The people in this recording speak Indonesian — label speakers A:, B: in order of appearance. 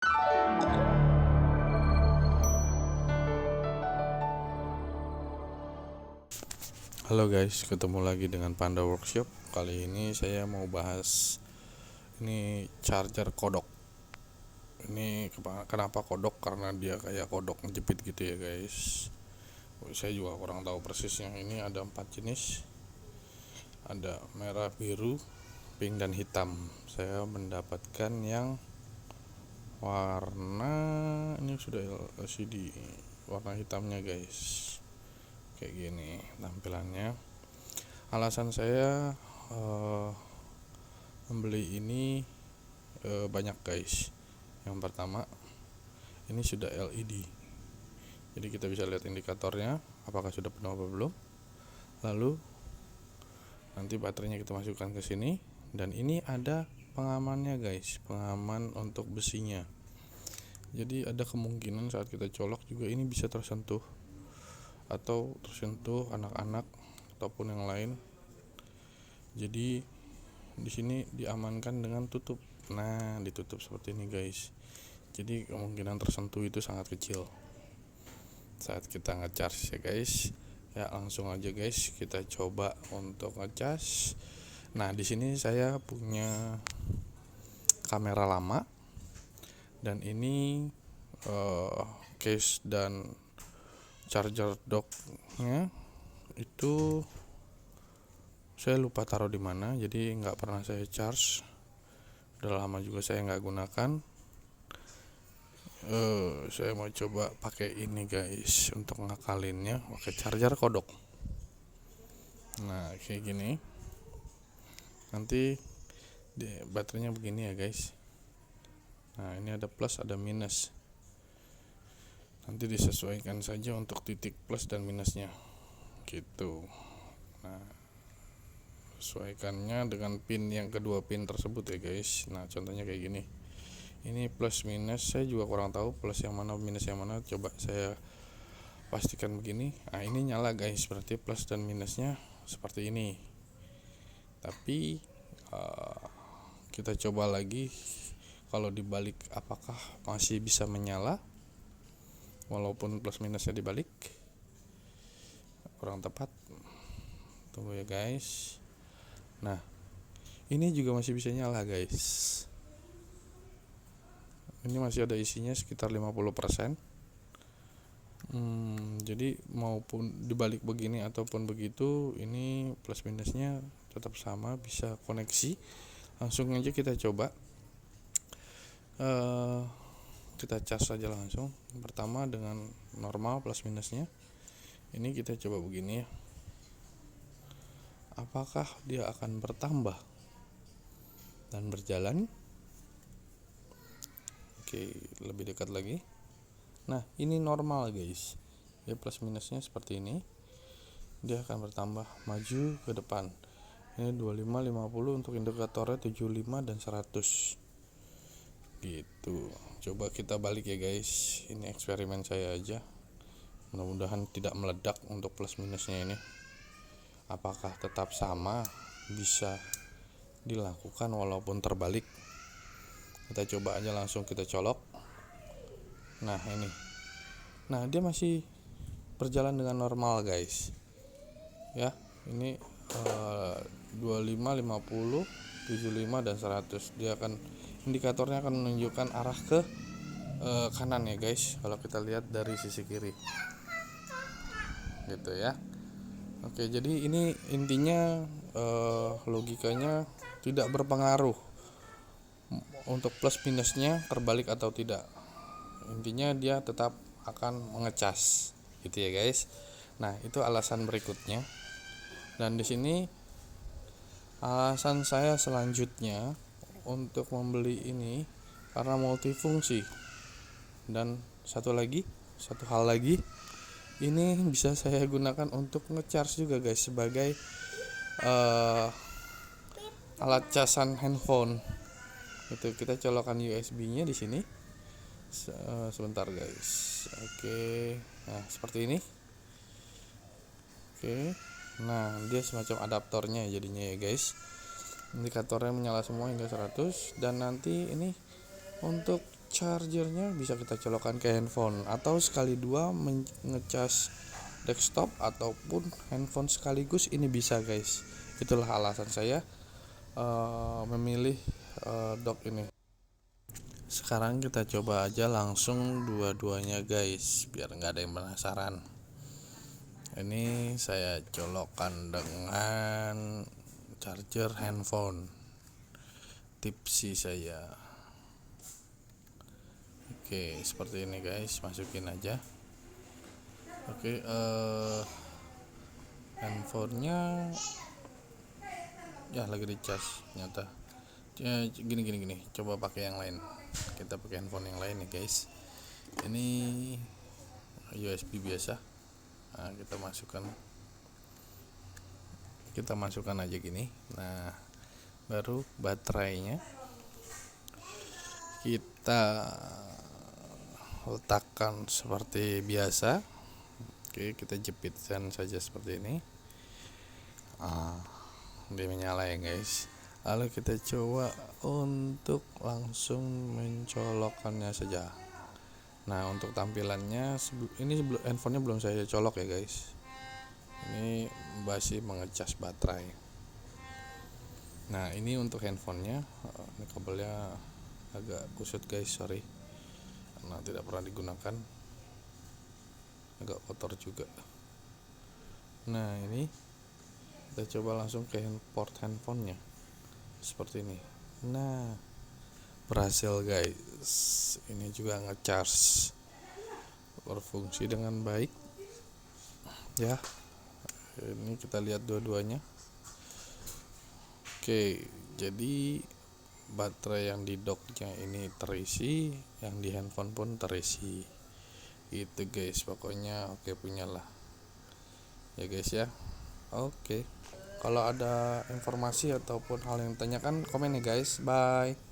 A: Halo guys, ketemu lagi dengan Panda Workshop. Kali ini saya mau bahas ini charger kodok. Ini kenapa kodok? Karena dia kayak kodok ngejepit gitu ya guys. Saya juga kurang tahu persisnya. Ini ada 4 jenis. Ada merah, biru, pink dan hitam. Saya mendapatkan yang warna ini sudah LCD, warna hitamnya guys. Kayak gini tampilannya. Alasan saya membeli ini banyak guys. Yang pertama, ini sudah LED, jadi kita bisa lihat indikatornya apakah sudah penuh atau belum. Lalu nanti baterainya kita masukkan ke sini, dan ini ada pengamannya guys, pengaman untuk besinya. Jadi ada kemungkinan saat kita colok juga ini bisa tersentuh atau tersentuh anak-anak ataupun yang lain. Jadi di sini diamankan dengan tutup. Nah, ditutup seperti ini guys. Jadi kemungkinan tersentuh itu sangat kecil saat kita ngecas ya guys. Ya, langsung aja guys kita coba untuk ngecas. Nah, di sini saya punya kamera lama, dan ini case dan charger docknya itu saya lupa taruh di mana, jadi nggak pernah saya charge. Udah lama juga saya nggak gunakan. Saya mau coba pakai ini guys untuk ngakalinnya, pakai charger kodok. Nah, kayak gini. Nanti baterainya begini ya guys. Nah, ini ada plus ada minus. Nanti disesuaikan saja untuk titik plus dan minusnya gitu. Nah, sesuaikannya dengan pin yang kedua pin tersebut ya guys. Nah, contohnya kayak gini. Ini plus minus, saya juga kurang tahu plus yang mana minus yang mana. Coba saya pastikan begini. Nah, ini nyala guys, berarti plus dan minusnya seperti ini. Tapi kita coba lagi, kalau dibalik apakah masih bisa menyala walaupun plus minusnya dibalik. Kurang tepat, tunggu ya guys. Nah, ini juga masih bisa nyala guys. Ini masih ada isinya sekitar 50%. Jadi maupun dibalik begini ataupun begitu, ini plus minusnya tetap sama, bisa koneksi. Langsung aja kita coba. Kita cas saja langsung. Pertama dengan normal plus minusnya. Ini kita coba begini ya. Apakah dia akan bertambah dan berjalan? Oke, lebih dekat lagi. Nah, ini normal guys. Dia plus minusnya seperti ini. Dia akan bertambah maju ke depan. Ini 25, 50 untuk indikatornya, 75 dan 100. Gitu. Coba kita balik ya guys. Ini eksperimen saya aja. Mudah-mudahan tidak meledak untuk plus minusnya ini. Apakah tetap sama, bisa dilakukan walaupun terbalik. Kita coba aja, langsung kita colok. Nah, ini. Nah, dia masih berjalan dengan normal guys. Ya, ini 25, 50, 75 dan 100. Dia akan, indikatornya akan menunjukkan arah ke kanan ya guys, kalau kita lihat dari sisi kiri. Gitu ya. Oke, jadi ini intinya logikanya tidak berpengaruh untuk plus minusnya terbalik atau tidak. Intinya dia tetap akan mengecas gitu ya guys. Nah, itu alasan berikutnya. Dan di sini alasan saya selanjutnya untuk membeli ini karena multifungsi. Dan satu hal lagi, ini bisa saya gunakan untuk ngecharge juga guys, sebagai alat casan handphone. Itu kita colokan USB-nya di sini. Sebentar guys. Oke. Nah, seperti ini. Oke. Nah, dia semacam adaptornya jadinya ya guys. Indikatornya menyala semua hingga 100, dan nanti ini untuk chargernya bisa kita colokkan ke handphone atau sekali dua ngecas desktop ataupun handphone sekaligus, ini bisa guys. Itulah alasan saya memilih dock ini. Sekarang kita coba aja langsung dua-duanya guys, biar nggak ada yang penasaran. Ini saya colokkan dengan charger handphone tipsi saya. Oke, seperti ini guys, masukin aja. Oke, handphonenya ya lagi dicas nyata. Gini, coba pakai yang lain. Kita pakai handphone yang lain nih guys. Ini USB biasa. Nah, kita masukkan aja gini. Nah, baru baterainya kita letakkan seperti biasa. Oke, kita jepitkan saja seperti ini. Dia menyala ya guys. Lalu kita coba untuk langsung mencolokkannya saja. Nah, untuk tampilannya ini handphonenya belum saya colok ya guys. Ini masih mengecas baterai. Nah, ini untuk handphonenya. Ini kabelnya agak kusut guys, sorry, karena tidak pernah digunakan, agak kotor juga. Nah, ini kita coba langsung ke port handphonenya seperti ini. Nah, berhasil guys. Ini juga ngecharge, berfungsi dengan baik ya. Ini kita lihat dua-duanya. Oke, jadi baterai yang di docknya ini terisi, yang di handphone pun terisi. Itu guys, pokoknya oke punyalah ya guys ya. Oke, kalau ada informasi ataupun hal yang ditanyakan, komen ya guys. Bye.